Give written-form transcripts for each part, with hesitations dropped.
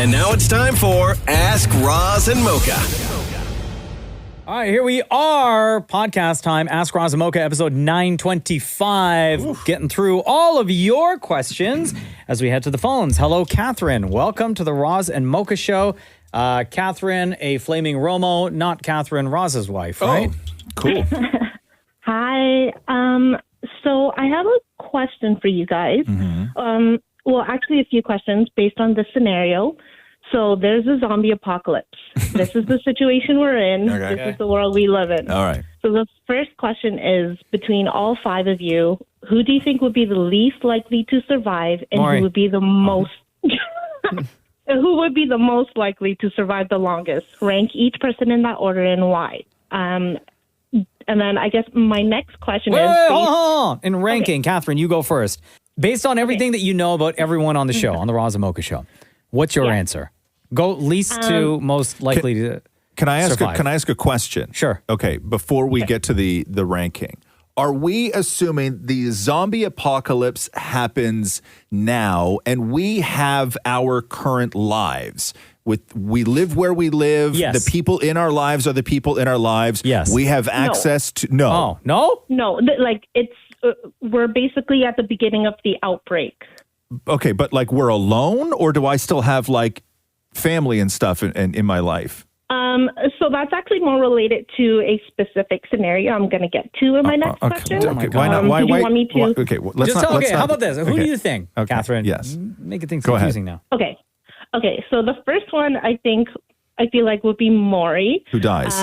And now it's time for Ask Roz and Mocha. All right, here we are. Podcast time. Ask Roz and Mocha, episode 925. Oof. Getting through all of your questions as we head to the phones. Hello, Catherine. Welcome to the Roz and Mocha show. Catherine, a flaming Romo, not Catherine, Roz's wife, right? Oh, cool. Hi. So I have a question for you guys. Mm-hmm. Well, actually a few questions based on the scenario. So there's a zombie apocalypse. This is the situation we're in. Okay. This is the world we live in. All right. So the first question is, between all five of you, who do you think would be the least likely to survive, and Maurie. who would be the most who would be the most likely to survive the longest? Rank each person in that order and why. And then I guess my next question Wait, is... hold on. In ranking, Catherine, you go first. Based on everything that you know about everyone on the show, on the Roz and Mocha show, what's your answer? Go least to most likely to Can I ask survive. can I ask a question? Sure. Okay, before we get to the ranking. Are we assuming the zombie apocalypse happens now and we have our current lives? We live where we live. Yes. The people in our lives are the people in our lives. Yes. We have access to... No. Oh, no? No, it's... we're basically at the beginning of the outbreak. Okay, but like we're alone, or do I still have like family and stuff in my life? So that's actually more related to a specific scenario I'm going to get to in my next question. Okay. Why not? Why? Do you want me to? Okay, let's Just not. okay, how about this? Who do you think, Okay. Catherine? Yes. Making things Go confusing ahead. now. Okay. So the first one I feel like would be Maurie. Who dies?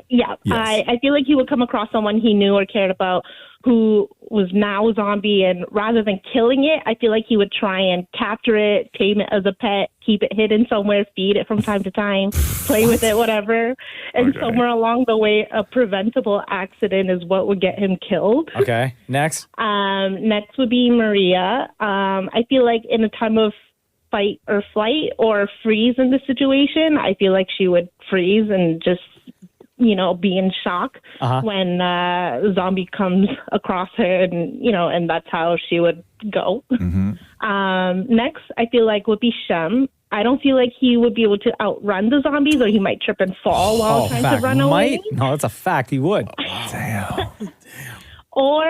Yeah. Yes. I feel like he would come across someone he knew or cared about who was now a zombie, and rather than killing it, I feel like he would try and capture it, tame it as a pet, keep it hidden somewhere, feed it from time to time, play with it, whatever. And somewhere along the way, a preventable accident is what would get him killed. Okay, next. Next would be Maria. I feel like in a time of fight or flight or freeze in the situation, I feel like she would freeze and just, be in shock when zombie comes across her, and that's how she would go. Mm-hmm. Next, I feel like would be Shem. I don't feel like he would be able to outrun the zombies, or he might trip and fall while trying to run away. No, that's a fact. He would. Damn. Or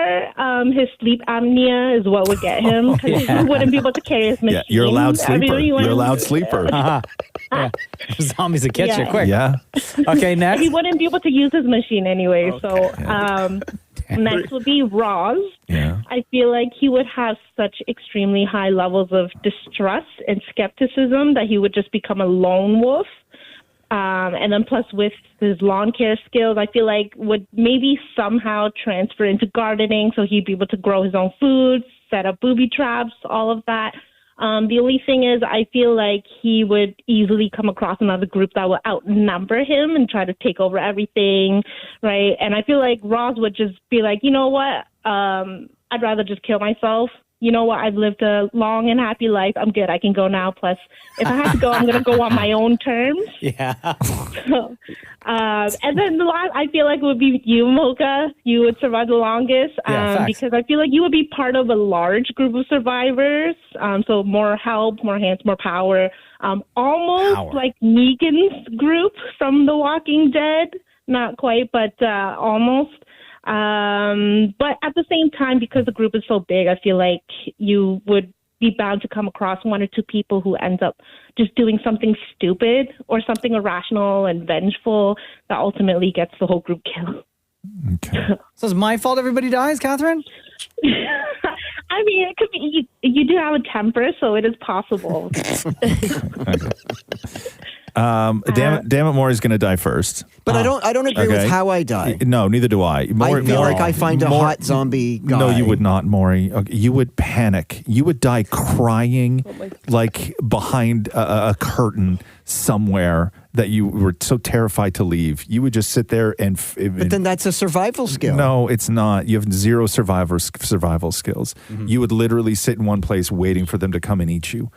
his sleep apnea is what would get him, because he wouldn't be able to carry his machine. Yeah, you're a loud sleeper. everywhere he You're a went. loud sleeper. Yeah. Zombies will catch you quick. Yeah. Okay, next. He wouldn't be able to use his machine anyway. So next would be Roz. Yeah. I feel like he would have such extremely high levels of distrust and skepticism that he would just become a lone wolf. And then plus with his lawn care skills, I feel like would maybe somehow transfer into gardening, so he'd be able to grow his own food, set up booby traps, all of that. The only thing is I feel like he would easily come across another group that would outnumber him and try to take over everything, right? And I feel like Roz would just be like, you know what? I'd rather just kill myself. You know what? I've lived a long and happy life. I'm good. I can go now. Plus, if I have to go, I'm going to go on my own terms. Yeah. So, and then the last, I feel like it would be you, Mocha. You would survive the longest because I feel like you would be part of a large group of survivors. So more help, more hands, more power. Almost like Negan's group from The Walking Dead. Not quite, but almost. But at the same time, because the group is so big, I feel like you would be bound to come across one or two people who ends up just doing something stupid or something irrational and vengeful that ultimately gets the whole group killed. Okay. So it's my fault everybody dies, Catherine? I mean, it could be, you do have a temper, so it is possible. Damn it, Maurie's going to die first. But I don't agree with how I die. No, neither do I. I feel like I find a hot zombie guy. No, you would not, Maurie. Okay, you would panic. You would die crying like behind a curtain somewhere that you were so terrified to leave. You would just sit there and... But then that's a survival skill. No, it's not. You have zero survival skills. Mm-hmm. You would literally sit in one place waiting for them to come and eat you.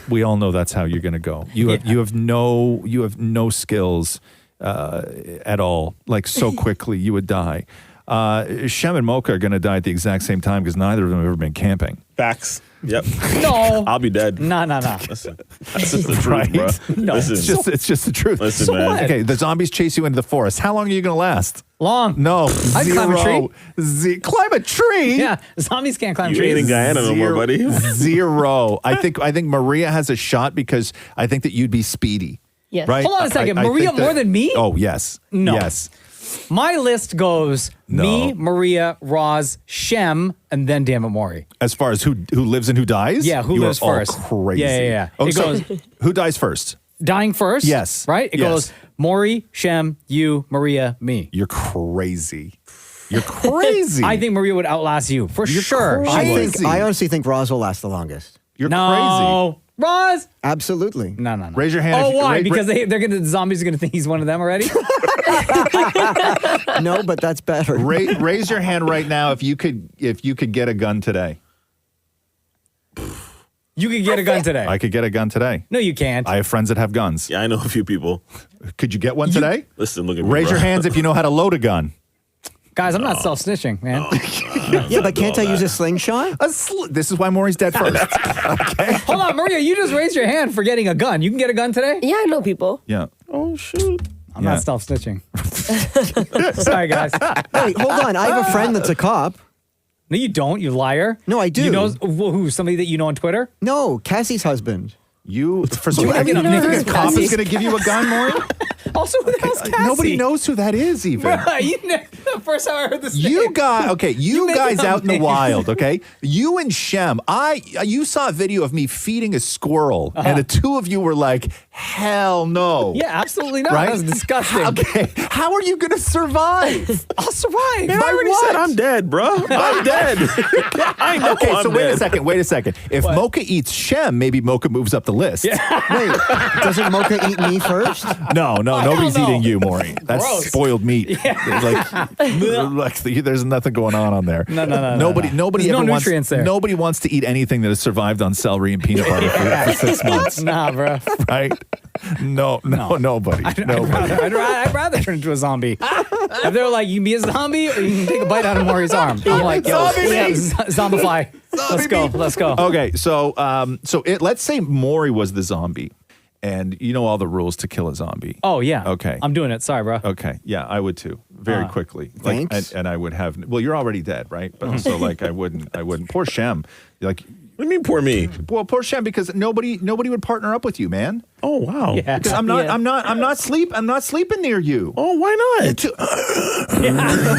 We all know that's how you're going to go. You have no skills at all. Like so quickly, you would die. Shem and Mocha are going to die at the exact same time because neither of them have ever been camping. Facts. Yep. No. I'll be dead. No. Listen, that's just the truth, bro. No. Listen, It's just the truth. Listen, So man. what? Okay, the zombies chase you into the forest. How long are you going to last? Long. No, I'd zero. climb a tree. Climb a tree? Yeah. Zombies can't climb You trees. ain't in Guyana no more, buddy. Zero. I think Maria has a shot because I think that you'd be speedy. Yes. Right? Hold on a second. I Maria think that- more than me? Oh, yes. No. Yes. My list goes me, No. Maria, Roz, Shem, and then damn it, Maury. As far as who lives and who dies? Yeah, who You lives are all first? Crazy. Yeah. Oh, It so goes- who dies first? Dying first. Yes. Right? It Yes. goes Maury, Shem, you, Maria, me. You're crazy. You're crazy. I think Maria would outlast you for sure. crazy. I honestly think Roz will last the longest. You're No. Roz? Absolutely. No. Crazy. Raise your hand. Oh, if you- why? Because the zombies are going to think he's one of them already? No, but that's better. raise your hand right now if you could get a gun today. You could get a gun today. I could get a gun today. No, you can't. I have friends that have guns. Yeah, I know a few people. Could you get one today? Listen, look at me. Raise bro. your hands if you know how to load a gun. Guys, I'm not self-snitching, man. Yeah, but can't I use a slingshot? This is why Maury's dead first. Okay. Hold on, Maria, you just raised your hand for getting a gun. You can get a gun today? Yeah, I know people. Yeah. Oh, shoot. I'm Yeah. not self-snitching. Sorry, guys. Wait, hold on. I have a friend that's a cop. No, you don't, you liar. No, I do. You know who? Somebody that you know on Twitter? No, Cassie's husband. You first of You all, gotta get you up think there. a cop is going to give you a gun, Maury? Also, who the hell's Cassie? Nobody knows who that is, even. The first time I heard this You name. guys, okay, you made guys up out in the names. wild, okay? You and Shem, you saw a video of me feeding a squirrel, and the two of you were like, "Hell no!" Yeah, absolutely not. Right? That was disgusting. Okay, how are you going to survive? I'll survive. Man, I already said I'm dead, bro. I'm dead. I know Okay, I'm so dead. wait a second. If Mocha eats Shem, maybe Mocha moves up the list. Wait, doesn't Mocha eat me first? No, nobody's no. eating you, Maury. That's Gross. spoiled meat. Like, there's nothing going on there. No. Nobody There's ever no wants. nutrients there. Nobody wants to eat anything that has survived on celery and peanut butter for 6 months, Nah, bro. right? No, nobody. Nobody. I'd rather turn into a zombie. If they were like, you can be a zombie or you can take a bite out of Maury's arm. I'm like, yo, zombify. Let's go. Okay, so let's say Maury was the zombie, and you know all the rules to kill a zombie. Oh, yeah. Okay. I'm doing it. Sorry, bro. Okay, yeah, I would too, very quickly. Thanks. And I would have. Well, you're already dead, right? But so I wouldn't. Poor Shem. Like, What do you mean, poor me? well, poor Shem, because nobody would partner up with you, man. Oh, wow. Yeah. Because I'm not sleeping near you. Oh, why not?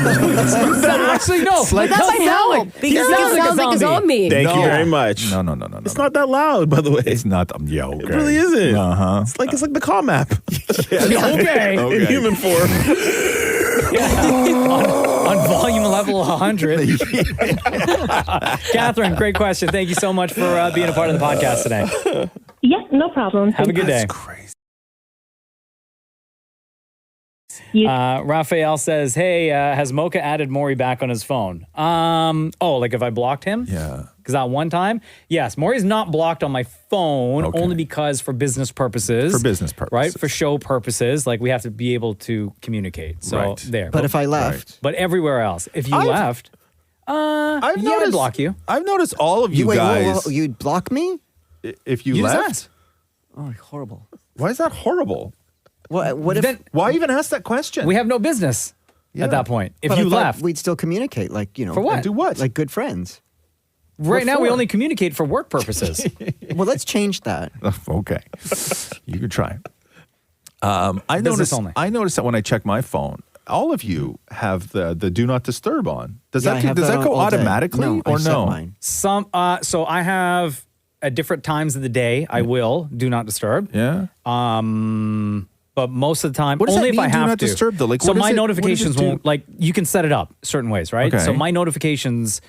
Actually, no. But that might help because he sounds like a zombie. Thank you No. very much. No. It's not that loud, by the way. It's not. Yeah, okay. It really isn't. Uh-huh. It's like the calm app Okay. in human form. On volume level 100. Catherine, great question. Thank you so much for being a part of the podcast today. Yeah, no problem. Have a good day. Crazy. Raphael says, hey, has Mocha added Maury back on his phone? Like if I blocked him? Yeah. Because that one time? Yes, Maury's not blocked on my phone Okay. only because for business purposes. For business purposes. Right? For show purposes. Like we have to be able to communicate. So Right. there. But if I left, But everywhere else, if you I've- left, I've I'd block you. I've noticed all of you guys. you'd block me? If you You just left, asked. Oh, horrible. why is that horrible? What if? Then Why even ask that question? we have no business Yeah. at that point. If but you I thought left, we'd still communicate, For what? Do what? Like good friends. right now we for? only communicate for work purposes. Well, let's change that. Okay, you can try. I Business noticed. only. I noticed that when I check my phone, all of you have the do not disturb on. Does Yeah, I that have does that on go all day. automatically No, I or set no? mine. So I have at different times of the day, I will do not disturb. Yeah. But most of the time, What does only that if I mean, do have not to. disturb, though? Like, so what does my it- what does it notifications do? won't, like, you can set it up certain ways, right? Okay. So my notifications,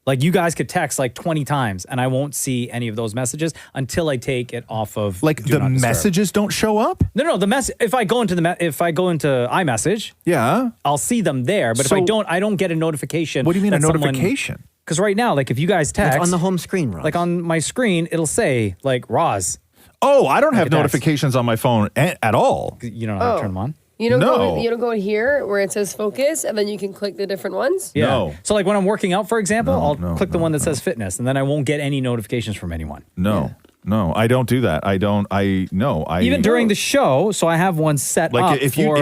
like, you guys could text like 20 times and I won't see any of those messages until I take it off of Like do the not disturb. messages don't show up. No, the mess. If I go into iMessage, Yeah. I'll see them there. But So- if I don't get a notification. What do you mean a notification? Because right now, like if you guys text Like on the home screen, Roz. like on my screen, it'll say like Roz. Oh, I don't have a text. notifications on my phone at all. You don't know how to turn them on. You don't No. go. You don't go in here where it says focus, and then you can click the different ones. Yeah. No. So like when I'm working out, for example, No, I'll no, click the no, one that no. says fitness, and then I won't get any notifications from anyone. No, I don't do that. I Even during the show, so I have one set like up if for...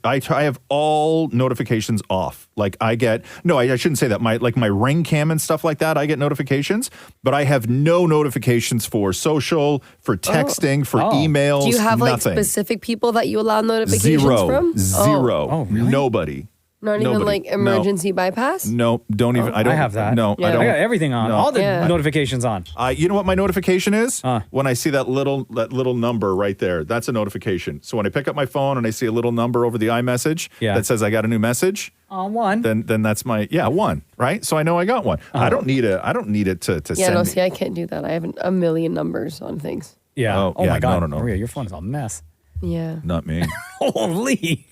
I have all notifications off. Like I shouldn't say that. My Ring Cam and stuff like that, I get notifications, but I have no notifications for social, for texting, for emails. Do you have like nothing. specific people that you allow notifications from? Zero. Oh, really? Nobody. Not even like emergency bypass? No, don't even. I don't I have that. No, Yeah. I don't. I got everything on. No. All the Yeah. notifications on. You know what my notification is? When I see that little number right there, that's a notification. So when I pick up my phone and I see a little number over the iMessage that says I got a new message, one. then that's my one, right? So I know I got one. I don't need it to Yeah, send no, me. see, I can't do that. I have a million numbers on things. Yeah. Oh, yeah, my God. no. Maria, your phone is a mess. Yeah. Not me. Holy.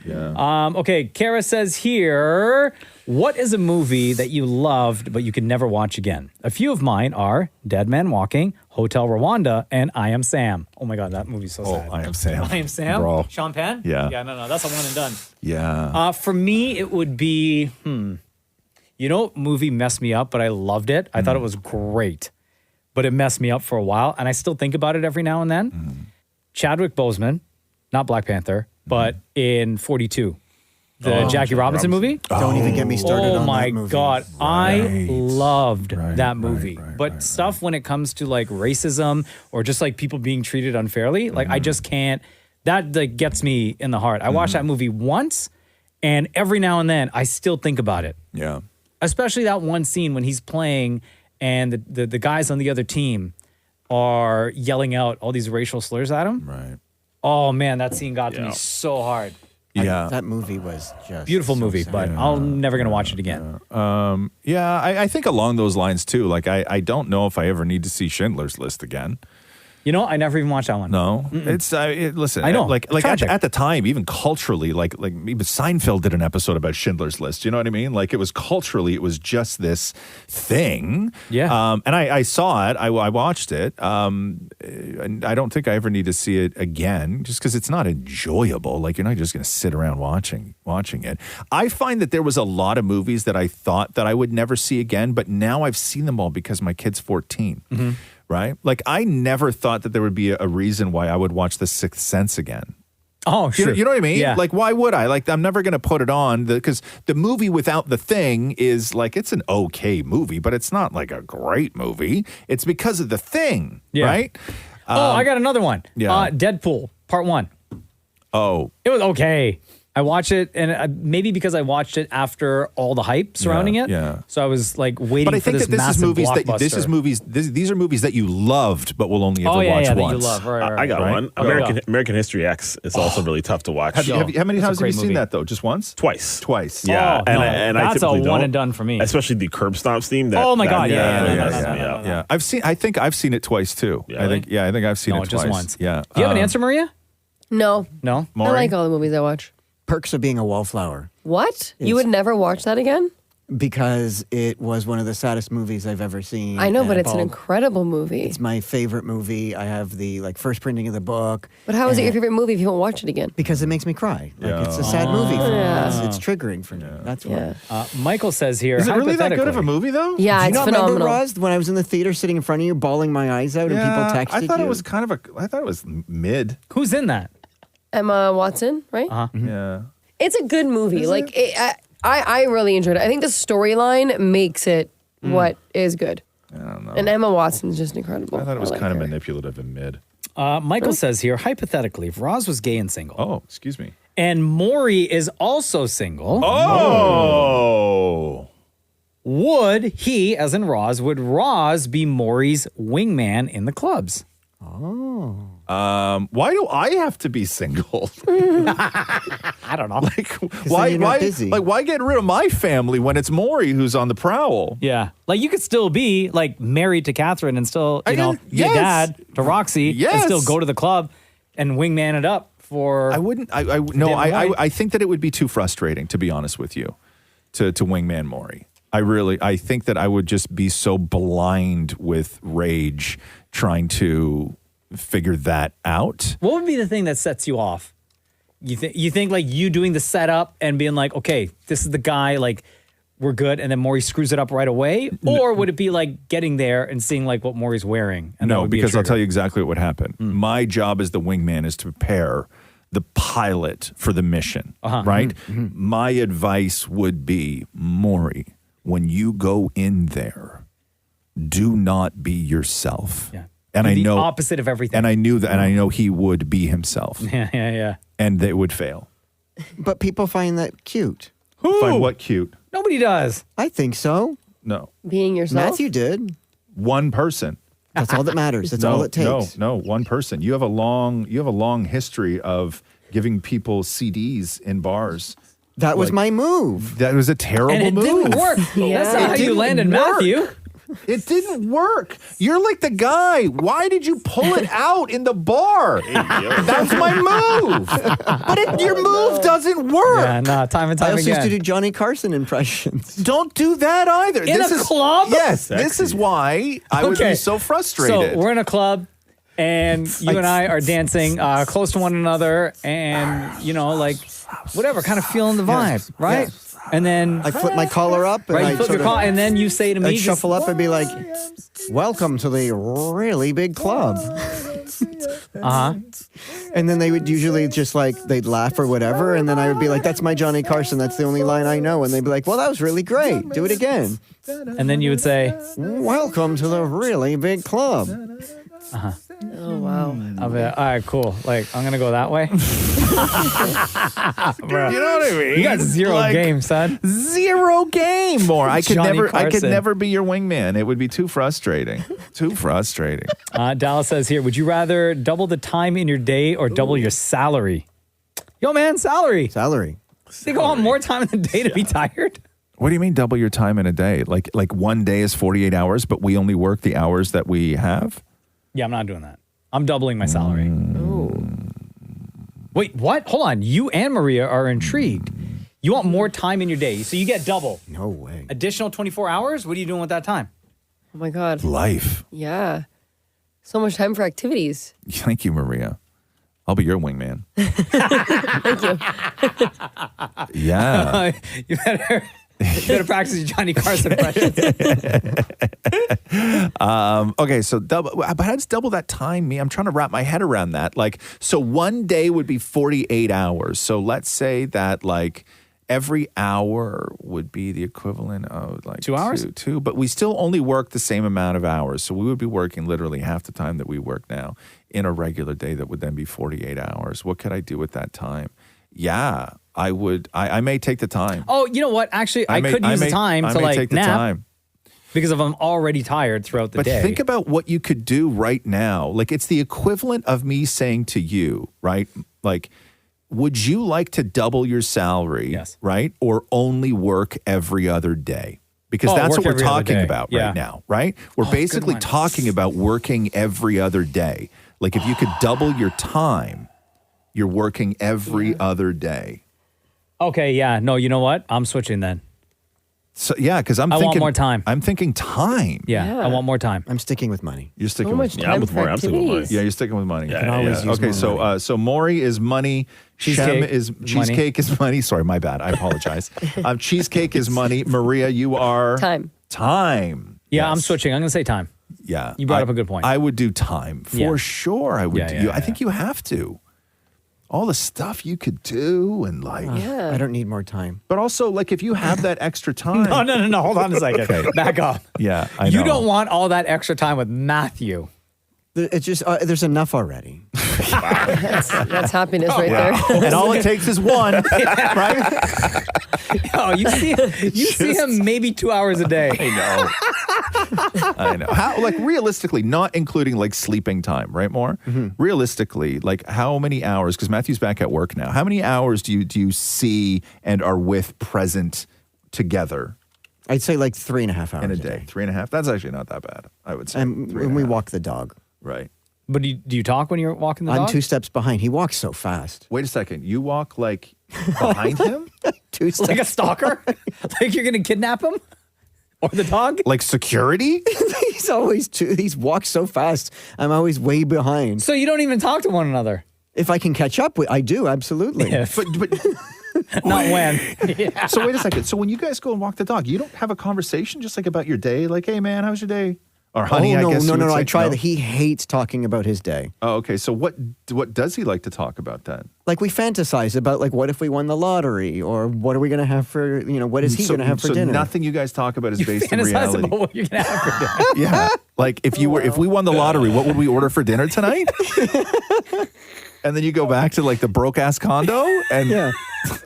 Yeah. Okay, Kara says here, what is a movie that you loved but you could never watch again? A few of mine are Dead Man Walking, Hotel Rwanda, and I Am Sam. Oh my God, that movie's so sad. I Am Sam. I Am Sam? Bro. Sean Penn? Yeah. Yeah, no, that's a one and done. Yeah. For me, it would be, you know, what movie messed me up, but I loved it. I thought it was great, but it messed me up for a while, and I still think about it every now and then. Chadwick Boseman, not Black Panther, but in 42, the Jackie Robinson movie. Don't even get me started on my that movie. God, I loved Right, that movie. but stuff when it comes to like racism or just like people being treated unfairly, like I just can't. That like gets me in the heart. I watched that movie once, and every now and then I still think about it. Yeah. Especially that one scene when he's playing and the guys on the other team are yelling out all these racial slurs at him. Right. Oh man, that scene got to me so hard. Yeah. That movie was just Beautiful so movie, sad. but I'm never gonna watch it again. I think along those lines too. Like I don't know if I ever need to see Schindler's List again. You know, I never even watched that one. No, it's listen. I know. like Tragic. at the time, even culturally, like even Seinfeld did an episode about Schindler's List. You know what I mean? Like it was culturally, it was just this thing. Yeah. And I saw it. I watched it. And I don't think I ever need to see it again, just because it's not enjoyable. Like you're not just going to sit around watching it. I find that there was a lot of movies that I thought that I would never see again, but now I've seen them all because my kid's 14. Right? Like I never thought that there would be a reason why I would watch The Sixth Sense again. Oh, sure. You know what I mean? Yeah. Like why would I? Like I'm never going to put it on because the movie without the thing is like it's an okay movie, but it's not like a great movie. It's because of the thing, right? I got another one. Yeah. Deadpool Part 1. Oh, It was okay. I watched it, and maybe because I watched it after all the hype surrounding it. yeah. So I was like waiting but I for think this that massive blockbuster. these are movies that you loved but will only ever watch that once. you love. Right. I got Right? one. Okay. American History X is also really tough to watch. How many That's a times have great you seen movie. that though? Just once? Twice. Twice. Yeah, Oh, no, and I that's a typically one don't. and done for me. Especially the curb stomps theme. Oh my God, yeah, messes me up. Yeah. I think I've seen it twice too. I think I've seen No, it just twice. once. Yeah. Do you have an answer, Maria? No. No. I like all the movies I watch. Perks of Being a Wallflower, What? You would never watch that again? because it was one of the saddest movies I've ever seen. I know, but and it's an incredible movie. It's my favorite movie. I have the first printing of the book. But how is it your and- favorite movie if you won't watch it again? Because it makes me cry. Like it's a sad movie for me. Yeah. It's triggering for me. That's why. Yeah. Michael says here. Is it really that good of a hypothetically- movie though? Yeah, Do you it's not phenomenal. remember, Roz, when I was in the theater sitting in front of you, bawling my eyes out, and people texted I thought you? it was kind of I thought it was mid. Who's in that? Emma Watson, right? Yeah. It's a good movie. I really enjoyed it. I think the storyline makes it what is good. I don't know. And Emma Watson's just incredible. I thought it was like kind of her. manipulative and mid. Michael says here, hypothetically, if Roz was gay and single, Oh, excuse me. and Maurie is also single, Oh. would he, as in Roz, would Roz be Maurie's wingman in the clubs? Why do I have to be single? I don't know. Why? you're not Why? busy. Like, why get rid of my family when it's Maury who's on the prowl? Yeah. Like you could still be like married to Catherine and still, I you know, guess- be a yes. dad to Roxy and Yes. still go to the club and wingman it up for. I wouldn't. No. Damn right. I think that it would be too frustrating, to be honest with you, to wingman Maury. I think that I would just be so blind with rage trying to figure that out. What would be the thing that sets you off? You think like you doing the setup and being like, okay, this is the guy, like we're good, and then Maury screws it up right away? Or would it be like getting there and seeing like what Maury's wearing? And No, because I'll tell you exactly what would happen. My job as the wingman is to prepare the pilot for the mission, right? My advice would be, Maury, when you go in there, do not be yourself. Yeah. And Be I the know opposite of everything. And I knew that, and I know he would be himself. Yeah. And they would fail. But people find that cute. Find what cute? Nobody does. I think so. No. Being yourself. Matthew did. One person. That's all that matters. That's all it takes. No, one person. You have a long history of giving people CDs in bars. That was my move. That was a terrible And it move. didn't work. That's not how you landed Matthew. It didn't work. You're like the guy. Why did you pull it out in the bar? That's my move. But your move doesn't work. Yeah, no, time and I time also again. used to do Johnny Carson impressions. Don't do that either. In a club? Yes, this is why I would be so frustrated. So we're in a club, and you and I are dancing close to one another, and like whatever, kind of feeling the vibe, right? Yeah. And then I flip my collar up. right, And you flip your collar, and then you say to me, I'd shuffle up and be like, welcome to the really big club. And then they would usually just like, they'd laugh or whatever. And then I would be like, that's my Johnny Carson. That's the only line I know. And they'd be like, well, that was really great. Do it again. and then you would say, Welcome to the really big club. Oh wow. I'll be like, all right, cool. Like, I'm gonna go that way. Bro, you know what I mean? you got zero game, son. Zero game more. I could Johnny never Carson. be your wingman. It would be too frustrating. Too frustrating. Dallas says here, would you rather double the time in your day or double your salary? Yo, man, salary. Salary. They go on more time in the day to be tired? What do you mean double your time in a day? Like one day is 48 hours, but we only work the hours that we have? Yeah, I'm not doing that. I'm doubling my salary. Wait, what? Hold on. You and Maria are intrigued. You want more time in your day, so you get double. No way. Additional 24 hours? What are you doing with that time? Oh my God. Life. Yeah. So much time for activities. Thank you, Maria. I'll be your wingman. Thank you. Yeah. You better practice your Johnny Carson impression. Okay, so but how does double that time mean? I'm trying to wrap my head around that. Like, so one day would be 48 hours. So let's say that like every hour would be the equivalent of like 2 hours? Two, but we still only work the same amount of hours. So we would be working literally half the time that we work now in a regular day that would then be 48 hours. What could I do with that time? Yeah, I would. I may take the time. Oh, you know what? Actually, I could use the time to like take the nap time. because if I'm already tired throughout the But day. think about what you could do right now. Like, it's the equivalent of me saying to you, right? Like, would you like to double your salary, Yes. right? Or only work every other day? Because that's work what we're every other talking day. about Yeah. right now, right? We're good basically one. talking about working every other day. Like, if you could double your time, you're working every other day. Okay, yeah. No, you know what? I'm switching then. So, yeah, because I'm I want thinking more time. I'm thinking time. Yeah, I want more time. I'm sticking with money. You're sticking So with much Yeah, I'm time with for more. I'm sticking with activities. Yeah, you're sticking with money. Yeah, can always use Okay, more so money. so Maury is money. Cheesecake Shem is money. cheesecake is money. Sorry, my bad. I apologize. Cheesecake is money. Maria, you are Time. Time. Yeah, I'm Yes. switching. I'm going to say time. Yeah, You brought up a good point. I would do time for Yeah. sure. I would. Yeah, do. yeah, I think you have to. All the stuff you could do and like, Yeah. I don't need more time. but also like if you have that extra time. No. Hold on a second. Back up. Yeah, I know. You don't want all that extra time with Matthew. It's just, there's enough already. That's happiness right there. and all it takes is one, right? Oh, you see him maybe 2 hours a day. I know. How, like, realistically, not including like sleeping time, right? More realistically, like how many hours? Because Matthew's back at work now. How many hours do you see and are with present together I'd say like 3.5 hours in a day? 3.5. That's actually not that bad. I would say. And 3.5. when we walk the dog, right? But do you talk when you're walking the I'm dog? 2 steps behind. He walks so fast. Wait a second. You walk like behind him, 2 steps. Like a stalker? Like you're going to kidnap him? Or the dog? like security. He's always he walks so fast. I'm always way behind. So you don't even talk to one another? If I can catch up, I do, absolutely. But Not when. Yeah. So wait a second. So when you guys go and walk the dog, you don't have a conversation just like about your day? Like, hey, man, how's your day? Or honey, no, I guess you would no. say. I try that. He hates talking about his day. Oh, okay. So what does he like to talk about then? Like we fantasize about like what if we won the lottery, or what are we going to have for what is he going to have for dinner? So nothing you guys talk about is based in Fantasize reality. about what you're gonna have for dinner. Yeah. Like if we won the lottery, what would we order for dinner tonight? And then you go back to like the broke ass condo and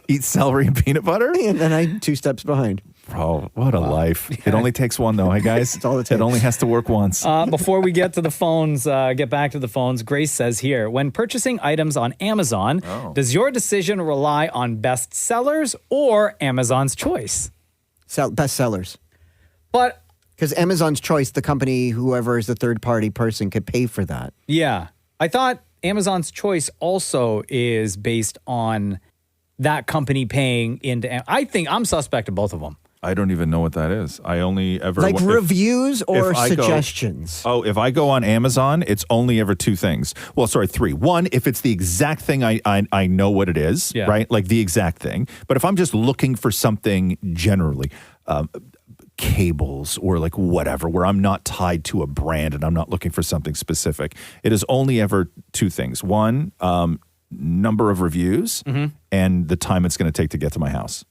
eat celery and peanut butter. And then I'm 2 steps behind. Bro, what a life. It only takes one though, hey guys? That's all it takes. It only has to work once. Before we get to the phones, get back to the phones, Grace says here, when purchasing items on Amazon, does your decision rely on best sellers or Amazon's choice? Best sellers. But because Amazon's choice, the company, whoever is the third party person, could pay for that. Yeah. I thought Amazon's choice also is based on that company paying into. I think I'm suspect of both of them. I don't even know what that is. I only ever like reviews or suggestions. If I go on Amazon, it's only ever 2 things. Well, sorry, 3. 1, if it's the exact thing I know what it is, right? Like the exact thing. But if I'm just looking for something generally, cables or like whatever, where I'm not tied to a brand and I'm not looking for something specific, it is only ever 2 things. 1, number of reviews and the time it's going to take to get to my house.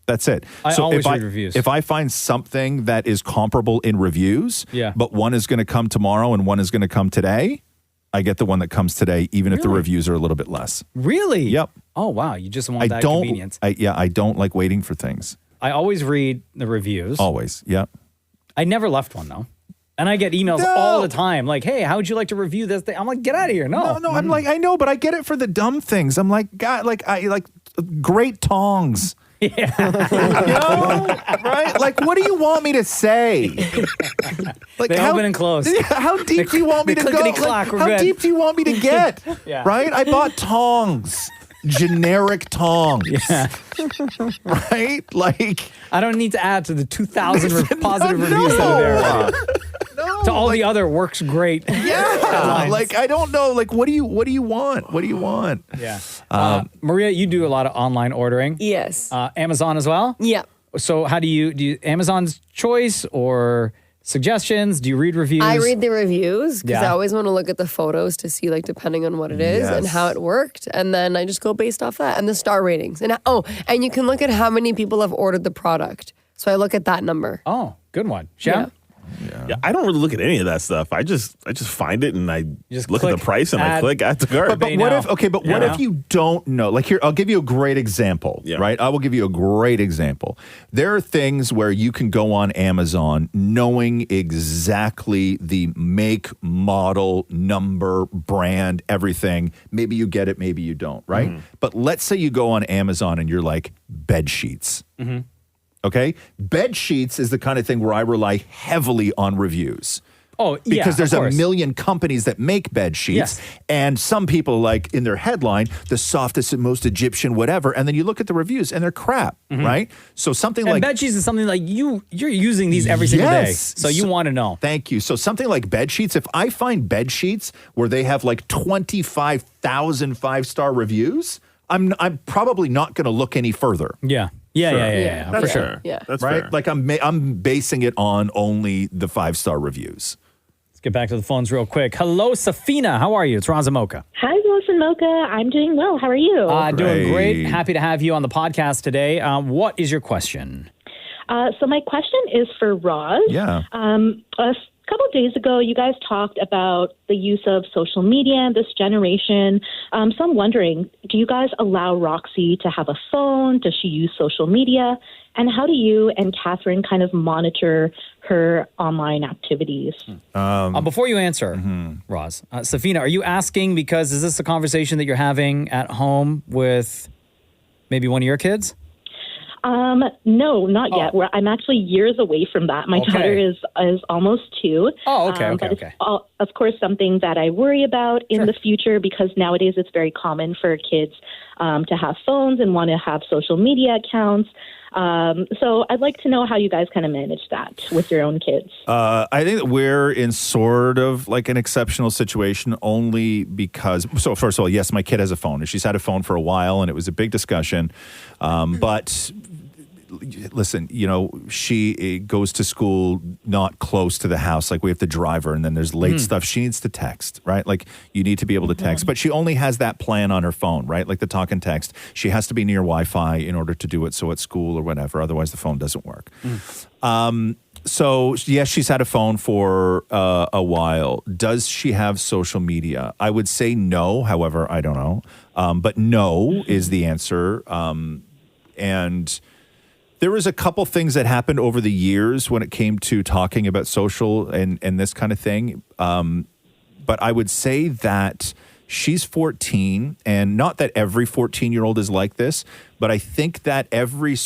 That's it. I always read reviews. If I find something that is comparable in reviews, but one is going to come tomorrow and one is going to come today, I get the one that comes today, even if the reviews are a little bit less. Really? Yep. Oh, wow. You just want that convenience. I don't like waiting for things. I always read the reviews. Always. Yep. I never left one though. And I get emails all the time like, hey, how would you like to review this thing? I'm like, get out of here. No. I'm like, I know, but I get it for the dumb things. I'm like, God, I like great tongs. Yeah. You know? Right? Like, what do you want me to say? Like, they open and close. How deep do you want me to go? Clickety-clack, we're how good. deep do you want me to get? Yeah. Right? I bought tongs. Generic tongs. Yeah. Right? Like, I don't need to add to the 2,000 positive reviews that are there. No, to all the other works great. Yeah. Like, I don't know. Like, what do you want? What do you want? Yeah. Maria, you do a lot of online ordering. Yes. Amazon as well? Yeah. So how do you Amazon's choice or suggestions? Do you read reviews? I read the reviews because Yeah. I always want to look at the photos to see, like, depending on what it is and how it worked. And then I just go based off that and the star ratings. And and you can look at how many people have ordered the product. So I look at that number. Oh, good one. Shem? Yeah, I don't really look at any of that stuff. I just find it and I just look at the price and I click add to cart. But what if what if you don't know? Like, here, I'll give you a great example, right? I will give you a great example. There are things where you can go on Amazon knowing exactly the make, model, number, brand, everything. Maybe you get it, maybe you don't, right? But let's say you go on Amazon and you're like, bed sheets. Okay? Bed sheets is the kind of thing where I rely heavily on reviews. Oh, yeah. Because there's of a course. million companies that make bed sheets. Yes. And some people, like in their headline, the softest and most Egyptian, whatever. And then you look at the reviews and they're crap, right? So something And like bed sheets is something like you're using these every single day. So you want to know. Thank you. So something like bed sheets, if I find bed sheets where they have like 25,000 5-star reviews, I'm probably not going to look any further. Yeah. Yeah. That's For sure. fair. Yeah. That's Right? fair. Like I'm basing it on only the 5-star reviews. Let's get back to the phones real quick. Hello, Safina. How are you? It's Roz Mocha. Hi, Roz Mocha. I'm doing well. How are you? Doing great. Happy to have you on the podcast today. What is your question? So my question is for Roz. Yeah. A couple of days ago, you guys talked about the use of social media in this generation. So I'm wondering, do you guys allow Roxy to have a phone? Does she use social media? And how do you and Catherine kind of monitor her online activities? Before you answer, Roz, Safina, are you asking because is this a conversation that you're having at home with maybe one of your kids? No, not yet. I'm actually years away from that. My daughter is almost 2. Oh, okay, but it's of course something that I worry about in the future because nowadays it's very common for kids to have phones and want to have social media accounts. So I'd like to know how you guys kind of manage that with your own kids. I think that we're in sort of like an exceptional situation only because, so first of all, yes, my kid has a phone and she's had a phone for a while and it was a big discussion. But listen, you know, she goes to school not close to the house. Like we have to drive her and then there's late stuff. She needs to text, right? Like you need to be able to text, but she only has that plan on her phone, right? Like the talk and text. She has to be near Wi-Fi in order to do it. So at school or whatever, otherwise the phone doesn't work. So yes, she's had a phone for a while. Does she have social media? I would say no. However, I don't know. But no is the answer. And there was a couple things that happened over the years when it came to talking about social and this kind of thing. But I would say that she's 14, and not that every 14-year-old is like this, but I think that every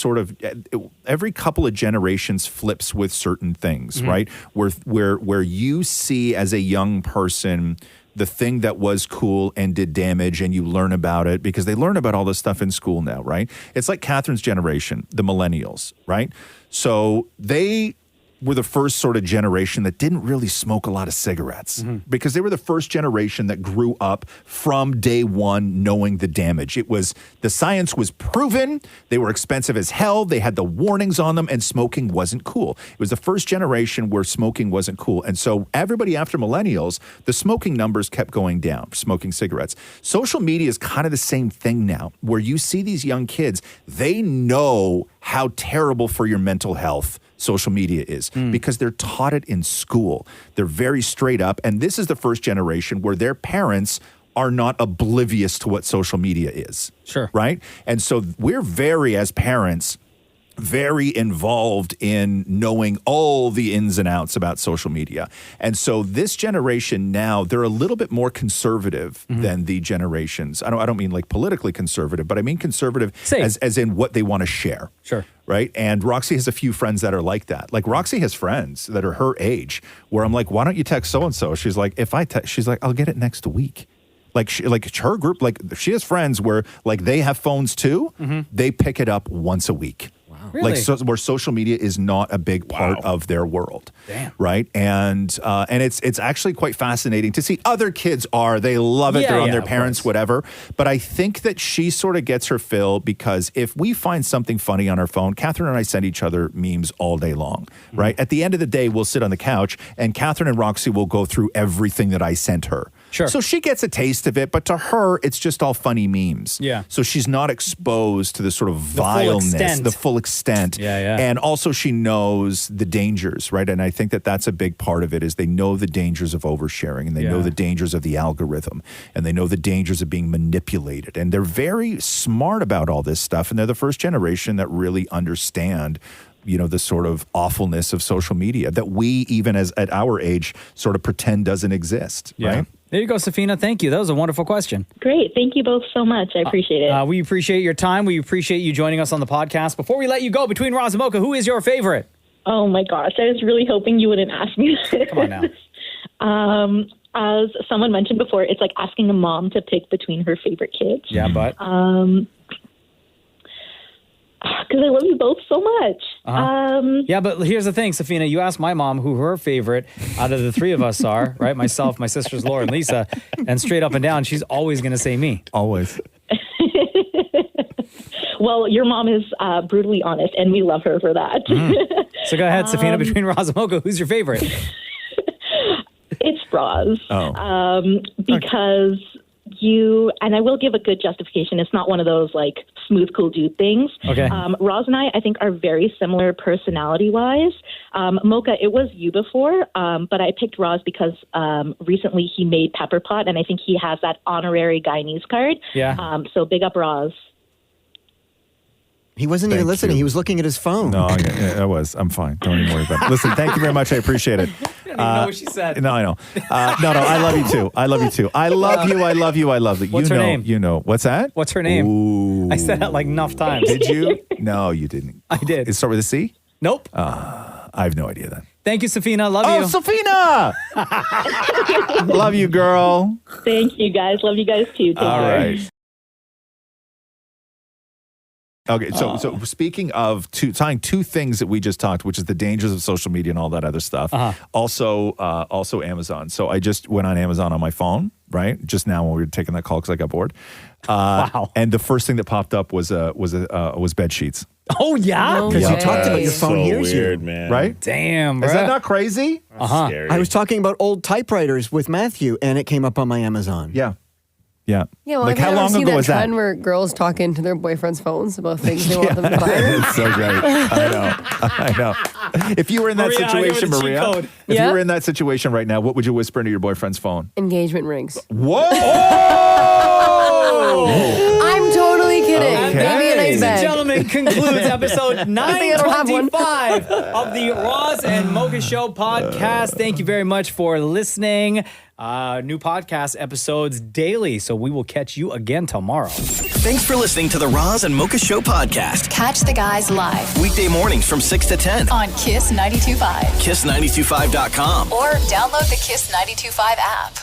couple of generations flips with certain things, right? Where you see as a young person the thing that was cool and did damage, and you learn about it because they learn about all this stuff in school now, right? It's like Catherine's generation, the millennials, right? So they were the first sort of generation that didn't really smoke a lot of cigarettes because they were the first generation that grew up from day one knowing the damage. It was, the science was proven, they were expensive as hell, they had the warnings on them, and smoking wasn't cool. It was the first generation where smoking wasn't cool. And so everybody after millennials, the smoking numbers kept going down, smoking cigarettes. Social media is kind of the same thing now, where you see these young kids, they know how terrible for your mental health social media is because they're taught it in school. They're very straight up. And this is the first generation where their parents are not oblivious to what social media is. Sure. Right? And so we're as parents, very involved in knowing all the ins and outs about social media. And so this generation now, they're a little bit more conservative than the generations. I don't mean like politically conservative, but I mean conservative as in what they want to share. Sure. Right. And Roxy has a few friends that are like that. Like Roxy has friends that are her age where I'm like, why don't you text so-and-so? She's like, she's like, I'll get it next week. Like her group, like she has friends where like they have phones too. They pick it up once a week. Really? Like where social media is not a big part of their world. Damn. Right? And it's actually quite fascinating to see. Other kids they love it. They're on their parents, whatever. But I think that she sort of gets her fill because if we find something funny on our phone, Catherine and I send each other memes all day long, right? At the end of the day, we'll sit on the couch and Catherine and Roxy will go through everything that I sent her. Sure. So she gets a taste of it, but to her, it's just all funny memes. Yeah. So she's not exposed to the sort of vileness, the full extent. Yeah. And also she knows the dangers, right? And I think that that's a big part of it is they know the dangers of oversharing and they know the dangers of the algorithm and they know the dangers of being manipulated. And they're very smart about all this stuff. And they're the first generation that really understand the sort of awfulness of social media that we, even at our age, sort of pretend doesn't exist, right? There you go, Safina. Thank you. That was a wonderful question. Great. Thank you both so much. I appreciate it. We appreciate your time. We appreciate you joining us on the podcast. Before we let you go, between Roz and Mocha, who is your favorite? Oh, my gosh. I was really hoping you wouldn't ask me this. Come on now. As someone mentioned before, it's like asking a mom to pick between her favorite kids. Yeah, but... because I love you both so much. Yeah, but here's the thing, Safina. You asked my mom who her favorite out of the three of us are, right? Myself, my sisters, Laura, and Lisa. And straight up and down, she's always going to say me. Always. Well, your mom is brutally honest, and we love her for that. So go ahead, Safina, between Roz and Mocha, who's your favorite? It's Roz. Oh. Because you, and I will give a good justification. It's not one of those like smooth, cool dude things. Okay. Roz and I think, are very similar personality-wise. Mocha, it was you before, but I picked Roz because recently he made Pepper Pot, and I think he has that honorary Guyanese card. Yeah. So big up Roz. He wasn't even listening. He was looking at his phone. No, I was. I'm fine. Don't even worry about it. Listen, thank you very much. I appreciate it. I don't even know what she said. No, I know. No, I love you too. I love you too. I love you. I love you. I love you. What's her name? You know. What's that? What's her name? Ooh. I said that like enough times. Did you? No, you didn't. I did. It start with a C? Nope. I have no idea then. Thank you, Safina. Love you. Oh, Safina! Love you, girl. Thank you, guys. Love you guys, too. Take All care. right. Okay, so speaking of tying two things that we just talked, which is the dangers of social media and all that other stuff. Also Amazon. So I just went on Amazon on my phone, right? Just now when we were taking that call because I got bored. Wow. And the first thing that popped up was bed sheets. Oh, yeah? Because you talked about your phone so hears weird, you. man. Right? Damn, Is bruh. that not crazy? Scary. I was talking about old typewriters with Matthew, and it came up on my Amazon. Yeah. Yeah. Yeah, well, Like, have how you ever long seen ago that was that? trend where girls talk into their boyfriend's phones about things they want them to buy? It's so great. I know. If you were in that Maria, I'll give situation, her the cheat Maria, code. if Yeah? you were in that situation right now, what would you whisper into your boyfriend's phone? Engagement rings. Whoa! I'm totally kidding. Okay. Maybe a nice Ladies and bag. gentlemen, concludes episode I don't have one. 925 of the Roz and Mocha Show podcast. Thank you very much for listening. New podcast episodes daily, so we will catch you again tomorrow. Thanks for listening to the Roz and Mocha Show podcast. Catch the guys live Weekday mornings from 6 to 10. on Kiss 92.5 Kiss925.com. or download the Kiss 92.5 app.